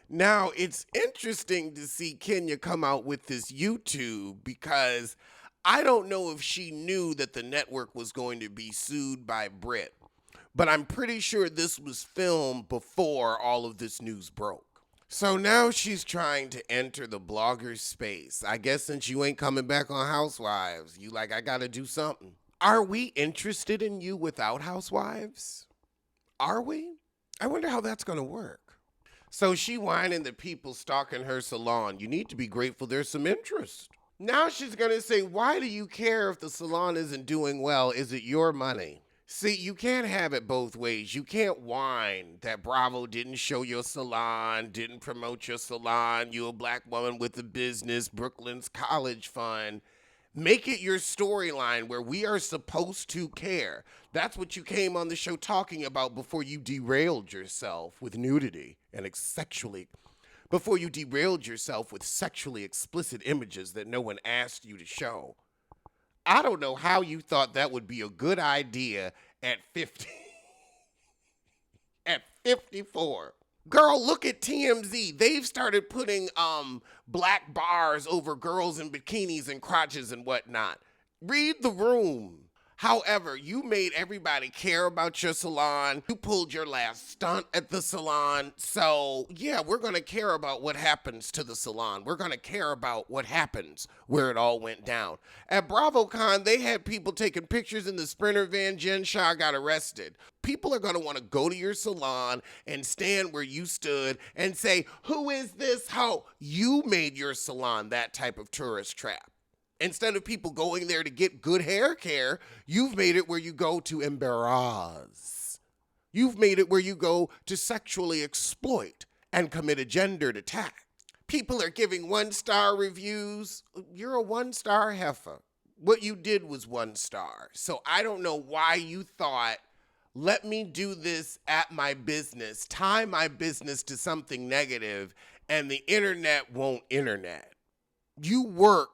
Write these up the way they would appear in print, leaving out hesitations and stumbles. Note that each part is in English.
Now, it's interesting to see Kenya come out with this YouTube because I don't know if she knew that the network was going to be sued by Brit, but I'm pretty sure this was filmed before all of this news broke. So now she's trying to enter the blogger space. I guess since you ain't coming back on Housewives, you like, I gotta do something. Are we interested in you without Housewives? Are we? I wonder how that's gonna work. So she whining that people stalking her salon. You need to be grateful there's some interest. Now she's gonna say, why do you care if the salon isn't doing well? Is it your money? See, you can't have it both ways. You can't whine that Bravo didn't show your salon, didn't promote your salon, you a black woman with a business, Brooklyn's college fund. Make it your storyline where we are supposed to care. That's what you came on the show talking about before you derailed yourself with nudity and before you derailed yourself with sexually explicit images that no one asked you to show. I don't know how you thought that would be a good idea at 50, at 54. Girl, look at TMZ. They've started putting black bars over girls in bikinis and crotches and whatnot. Read the room. However, you made everybody care about your salon. You pulled your last stunt at the salon. So, yeah, we're going to care about what happens to the salon. We're going to care about what happens where it all went down. At BravoCon, they had people taking pictures in the Sprinter van. Jen Shah got arrested. People are going to want to go to your salon and stand where you stood and say, who is this hoe? You made your salon that type of tourist trap. Instead of people going there to get good hair care, you've made it where you go to embarrass. You've made it where you go to sexually exploit and commit a gendered attack. People are giving 1-star reviews. You're a 1-star heifer. What you did was 1 star. So I don't know why you thought, let me do this at my business, tie my business to something negative, and the internet won't internet. You work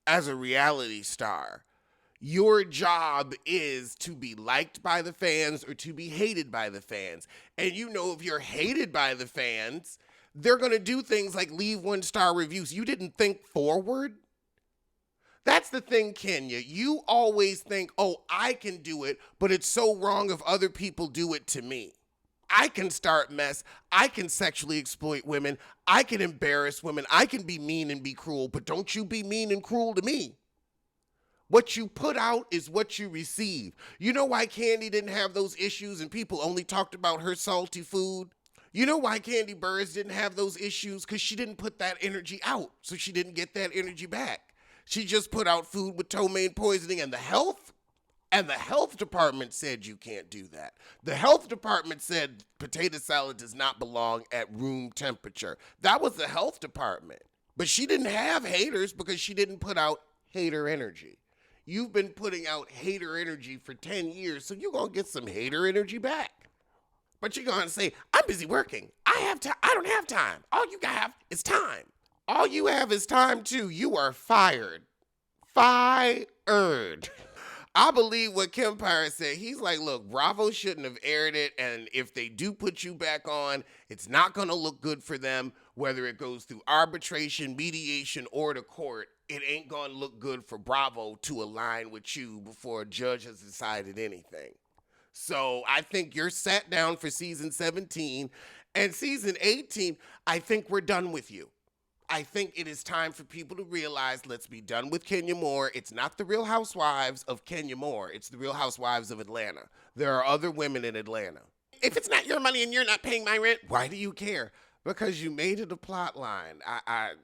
as a reality star. Your job is to be liked by the fans or to be hated by the fans. And you know, if you're hated by the fans, they're going to do things like leave 1-star reviews. You didn't think forward? That's the thing, Kenya. You always think, oh, I can do it, but it's so wrong if other people do it to me. I can start mess. I can sexually exploit women. I can embarrass women. I can be mean and be cruel, but don't you be mean and cruel to me. What you put out is what you receive. You know why Candy didn't have those issues and people only talked about her salty food? You know why Candy Burrs didn't have those issues? Because she didn't put that energy out, so she didn't get that energy back. She just put out food with ptomaine poisoning and the health department said you can't do that. The health department said potato salad does not belong at room temperature. That was the health department. But she didn't have haters because she didn't put out hater energy. You've been putting out hater energy for 10 years, so you're going to get some hater energy back. But you're going to say, I'm busy working. I don't have time. All you have is time. All you have is time, too. You are fired. Fired. I believe what Kim Pyre said. He's like, look, Bravo shouldn't have aired it, and if they do put you back on, it's not going to look good for them, whether it goes through arbitration, mediation, or the court. It ain't going to look good for Bravo to align with you before a judge has decided anything. So I think you're sat down for season 17, and season 18, I think we're done with you. I think it is time for people to realize, let's be done with Kenya Moore. It's not the Real Housewives of Kenya Moore. It's the Real Housewives of Atlanta. There are other women in Atlanta. If it's not your money and you're not paying my rent, why do you care? Because you made it a plot line. Are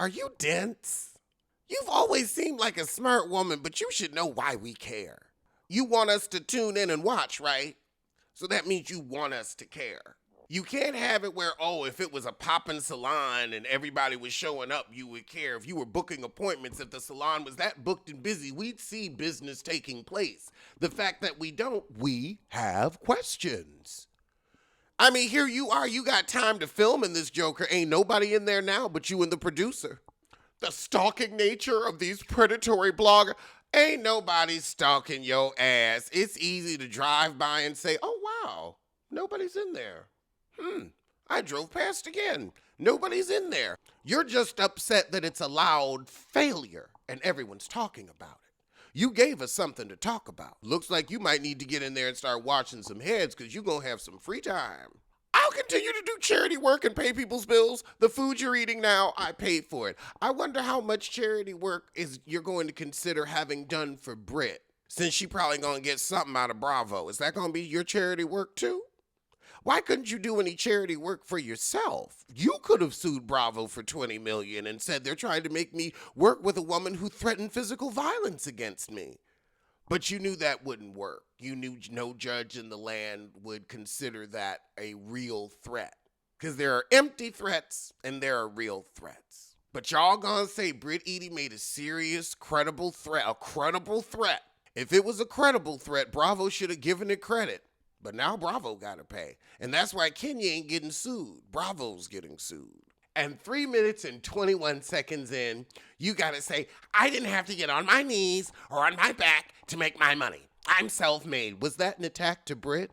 you dense? You've always seemed like a smart woman, but you should know why we care. You want us to tune in and watch, right? So that means you want us to care. You can't have it where, oh, if it was a poppin' salon and everybody was showing up, you would care. If you were booking appointments, if the salon was that booked and busy, we'd see business taking place. The fact that we don't, we have questions. I mean, here you are, you got time to film in this Joker. Ain't nobody in there now but you and the producer. The stalking nature of these predatory bloggers. Ain't nobody stalking your ass. It's easy to drive by and say, oh, wow, nobody's in there. I drove past again. Nobody's in there. You're just upset that it's a loud failure and everyone's talking about it. You gave us something to talk about. Looks like you might need to get in there and start washing some heads because you're going to have some free time. I'll continue to do charity work and pay people's bills. The food you're eating now, I paid for it. I wonder how much charity work is you're going to consider having done for Britt, since she probably going to get something out of Bravo. Is that going to be your charity work too? Why couldn't you do any charity work for yourself? You could have sued Bravo for $20 million and said they're trying to make me work with a woman who threatened physical violence against me. But you knew that wouldn't work. You knew no judge in the land would consider that a real threat. Because there are empty threats and there are real threats. But y'all gonna say Britt Eady made a serious, credible threat, a credible threat. If it was a credible threat, Bravo should have given it credit. But now Bravo gotta pay. And that's why Kenya ain't getting sued. Bravo's getting sued. And 3 minutes and 21 seconds in, you gotta say, I didn't have to get on my knees or on my back to make my money. I'm self-made. Was that an attack to Britt?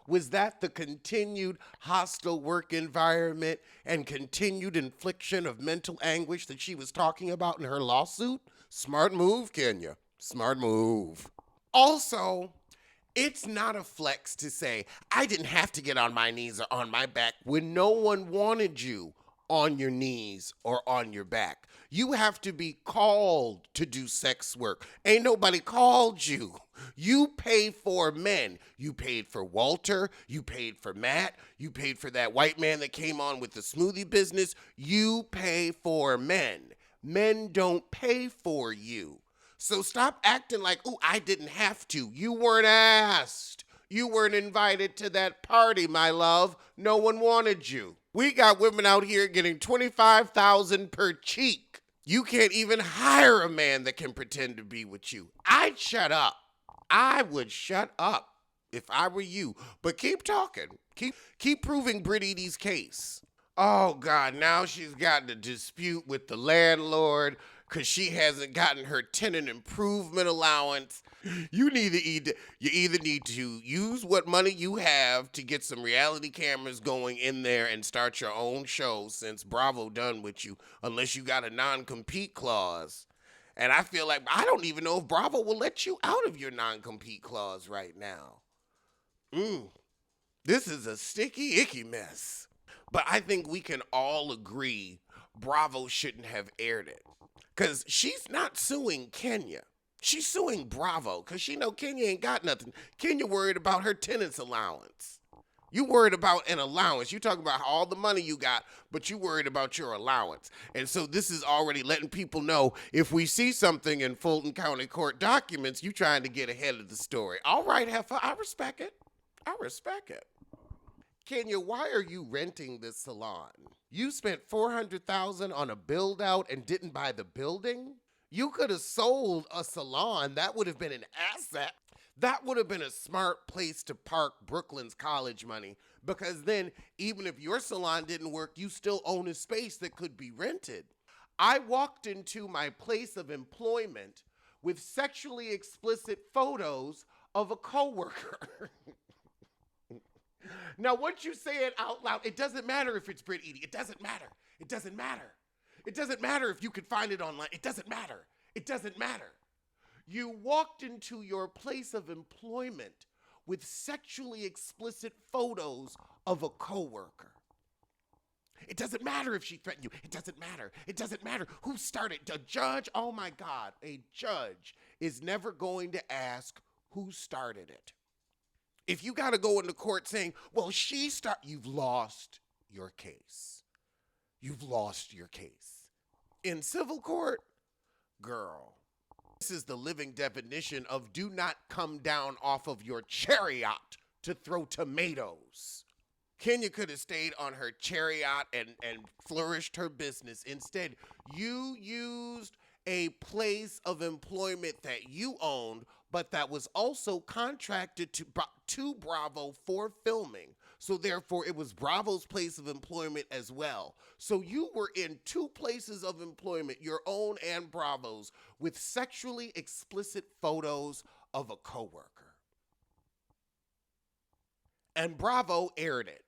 Was that the continued hostile work environment and continued infliction of mental anguish that she was talking about in her lawsuit? Smart move, Kenya. Smart move. Also, it's not a flex to say, I didn't have to get on my knees or on my back when no one wanted you on your knees or on your back. You have to be called to do sex work. Ain't nobody called you. You pay for men. You paid for Walter. You paid for Matt. You paid for that white man that came on with the smoothie business. You pay for men. Men don't pay for you. So stop acting like, oh, I didn't have to. You weren't asked. You weren't invited to that party, my love. No one wanted you. We got women out here getting $25,000 per cheek. You can't even hire a man that can pretend to be with you. I'd shut up. I would shut up if I were you. But keep talking. Keep proving Britt Eady's case. Oh, God, now she's got a dispute with the landlord because she hasn't gotten her tenant improvement allowance. You either need to use what money you have to get some reality cameras going in there and start your own show since Bravo done with you, unless you got a non-compete clause. And I feel like I don't even know if Bravo will let you out of your non-compete clause right now. This is a sticky, icky mess. But I think we can all agree Bravo shouldn't have aired it. Because she's not suing Kenya. She's suing Bravo because she know Kenya ain't got nothing. Kenya worried about her tenant's allowance. You worried about an allowance. You talk about all the money you got, but you worried about your allowance. And so this is already letting people know if we see something in Fulton County Court documents, you trying to get ahead of the story. All right, Heifer, I respect it. I respect it. Kenya, why are you renting this salon? You spent $400,000 on a build out and didn't buy the building? You could have sold a salon. That would have been an asset. That would have been a smart place to park Brooklyn's college money, because then even if your salon didn't work, you still own a space that could be rented. I walked into my place of employment with sexually explicit photos of a coworker. Now, once you say it out loud, it doesn't matter if it's Britt Eady. It doesn't matter. It doesn't matter. It doesn't matter if you could find it online. It doesn't matter. It doesn't matter. You walked into your place of employment with sexually explicit photos of a coworker. It doesn't matter if she threatened you. It doesn't matter. It doesn't matter who started. A judge, oh my God, a judge is never going to ask who started it. If you got to go into court saying, well, you've lost your case. You've lost your case. In civil court, girl, this is the living definition of do not come down off of your chariot to throw tomatoes. Kenya could have stayed on her chariot and flourished her business. Instead, you used a place of employment that you owned, but that was also contracted to Bravo for filming. So therefore, it was Bravo's place of employment as well. So you were in two places of employment, your own and Bravo's, with sexually explicit photos of a coworker. And Bravo aired it.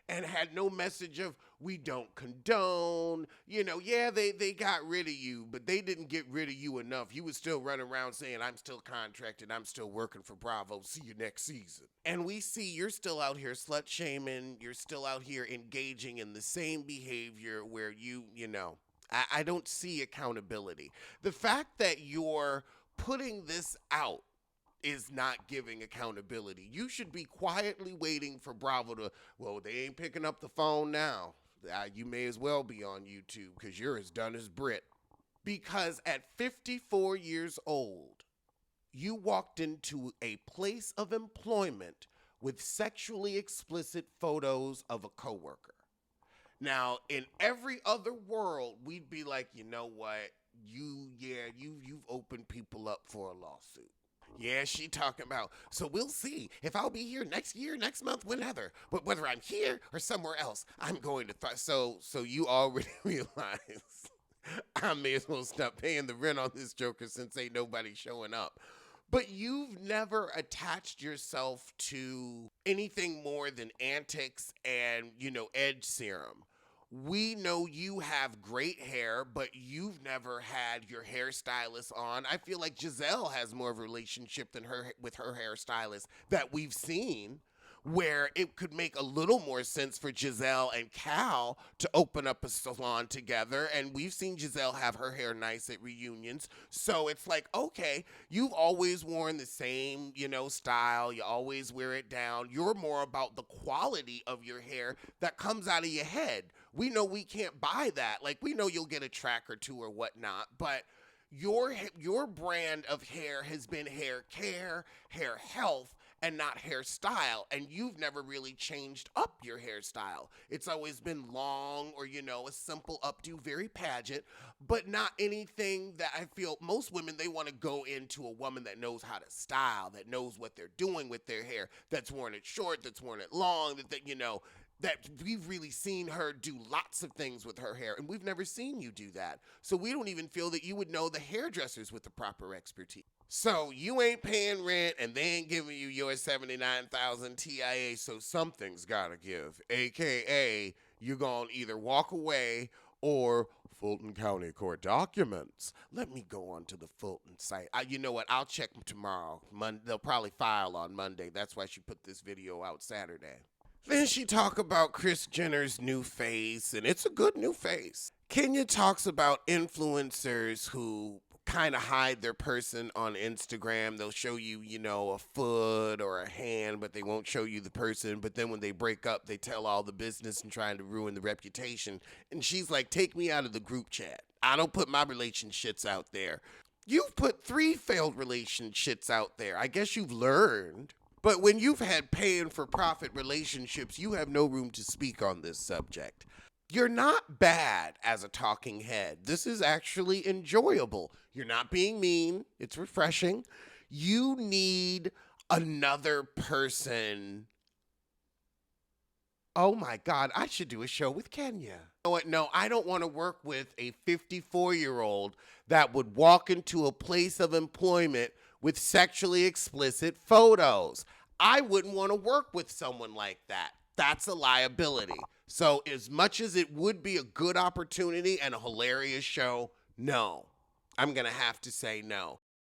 and had no message of we don't condone. Yeah, they got rid of you, but they didn't get rid of you enough. You was still running around saying, I'm still contracted, I'm still working for Bravo, see you next season. And we see you're still out here slut shaming, you're still out here engaging in the same behavior where I don't see accountability. The fact that you're putting this out is not giving accountability. You should be quietly waiting for Bravo to, well, they ain't picking up the phone now. You may as well be on YouTube because you're as done as Brit. Because at 54 years old, you walked into a place of employment with sexually explicit photos of a coworker. Now, in every other world, we'd be like, you know what? You've opened people up for a lawsuit. Yeah, she talking about, so we'll see if I'll be here next year, next month, whenever. But whether I'm here or somewhere else, I'm going to so you already realize I may as well stop paying the rent on this joker since ain't nobody showing up. But you've never attached yourself to anything more than antics and, edge serum. We know you have great hair, but you've never had your hairstylist on. I feel like Giselle has more of a relationship than her with her hairstylist that we've seen, where it could make a little more sense for Giselle and Cal to open up a salon together. And we've seen Giselle have her hair nice at reunions. So it's like, okay, you've always worn the same, style. You always wear it down. You're more about the quality of your hair that comes out of your head. We know we can't buy that. Like, we know you'll get a track or two or whatnot, but your brand of hair has been hair care, hair health, and not hairstyle. And you've never really changed up your hairstyle. It's always been long or, a simple updo, very pageant, but not anything that I feel most women, they want to go into a woman that knows how to style, that knows what they're doing with their hair, that's worn it short, that's worn it long, that we've really seen her do lots of things with her hair, and we've never seen you do that. So we don't even feel that you would know the hairdressers with the proper expertise. So you ain't paying rent, and they ain't giving you your $79,000 TIA, so something's gotta give. AKA, you're gonna either walk away or Fulton County Court documents. Let me go onto the Fulton site. You know what? I'll check them tomorrow. They'll probably file on Monday. That's why she put this video out Saturday. Then she talk about Kris Jenner's new face, and it's a good new face. Kenya talks about influencers who kind of hide their person on Instagram. They'll show you, a foot or a hand, but they won't show you the person. But then when they break up, they tell all the business and trying to ruin the reputation. And she's like, take me out of the group chat. I don't put my relationships out there. You've put 3 failed relationships out there. I guess you've learned. But when you've had paying for profit relationships, you have no room to speak on this subject. You're not bad as a talking head. This is actually enjoyable. You're not being mean. It's refreshing. You need another person. Oh my God, I should do a show with Kenya. You know what? No, I don't want to work with a 54-year-old that would walk into a place of employment with sexually explicit photos. I wouldn't want to work with someone like that. That's a liability. So as much as it would be a good opportunity and a hilarious show, no. I'm going to have to say no.